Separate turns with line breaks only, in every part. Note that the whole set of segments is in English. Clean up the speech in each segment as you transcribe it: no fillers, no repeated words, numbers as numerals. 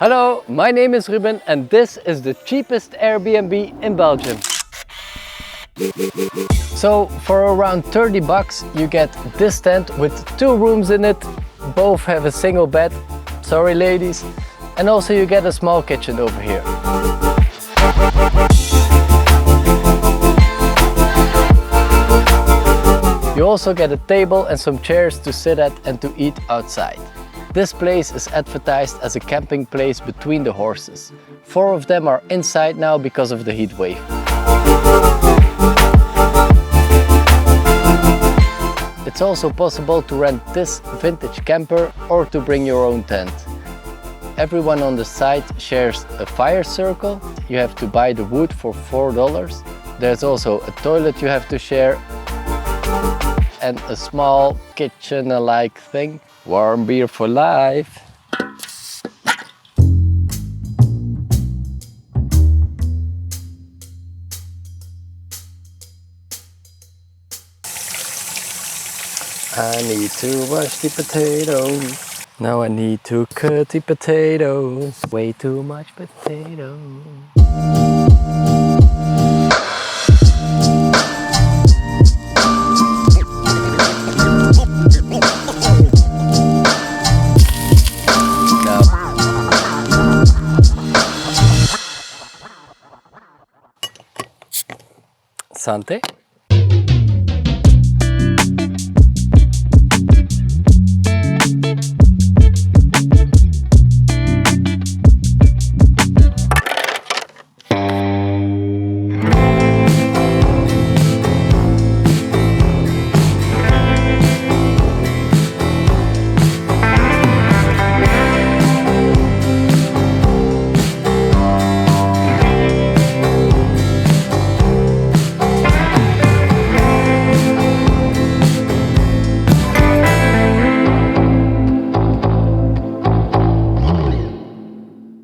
Hello, my name is Ruben and this is the cheapest Airbnb in Belgium. So for around 30 bucks you get this tent with 2 rooms in it. Both have a single bed, sorry ladies, and also you get a small kitchen over here. You also get a table and some chairs to sit at and to eat outside. This place is advertised as a camping place between the horses. 4 of them are inside now because of the heat wave. It's also possible to rent this vintage camper or to bring your own tent. Everyone on the site shares a fire circle. You have to buy the wood for $4. There's also a toilet you have to share and a small kitchen-alike thing. Warm beer for life. I need to wash the potatoes. Now I need to cut the potatoes. Way too much potatoes. Santé.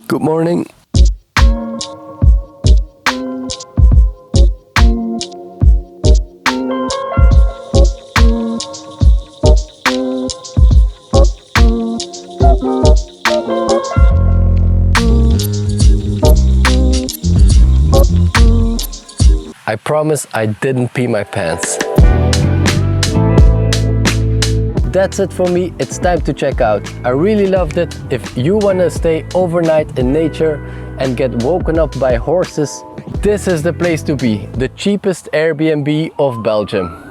Good morning. I promise I didn't pee my pants. That's it for me, it's time to check out. I really loved it. If you wanna stay overnight in nature and get woken up by horses, this is the place to be. The cheapest Airbnb of Belgium.